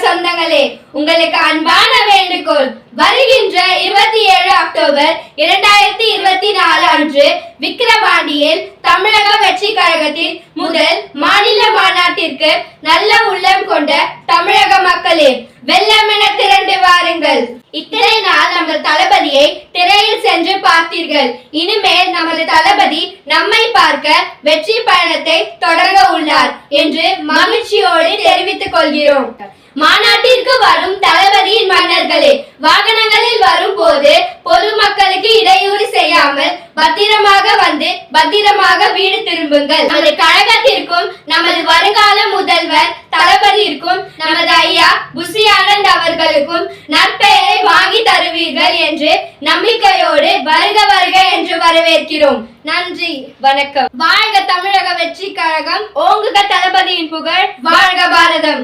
சொந்தங்களே, உங்களுக்கு அன்பான வேண்டுகோள். வருகின்ற 27 அக்டோபர் 2024 அன்று விக்கிரவாண்டியில் தமிழக வெற்றி கழகத்தின் முதல் மாநில மாநாட்டிற்கு நல்ல உள்ளம் கொண்ட தமிழக மக்களே, வெள்ளமென திரண்டு வாருங்கள். இத்தனை நாள் நமது தளபதியை திரையில் சென்று பார்த்தீர்கள். இனிமேல் நமது தளபதி நம்மை பார்க்க வெற்றி பயணத்தை தொடங்க உள்ளார் என்று மகிழ்ச்சியோடு தெரிவித்துக் கொள்கிறோம். மாநாட்டிற்கு வரும் தளபதியின் மன்னர்களே, வாகனங்களில் வரும் போது பொதுமக்களுக்கு இடையூறு செய்யாமல் பத்திரமாக வந்து பத்திரமாக வீடு திரும்புங்கள். நமது கழகத்திற்கும் நமது வருங்கால முதல்வர் தளபதிக்கும் நமது ஐயா புசி ஆனந்த் அவர்களுக்கும் நற்பெயரை வாங்கி தருவீர்கள் என்று நம்பிக்கையோடு வருக வருக என்று வரவேற்கிறோம். நன்றி, வணக்கம். வாழ்க தமிழக வெற்றி கழகம், ஓங்குக தளபதியின் புகழ், வாழ்க பாரதம்.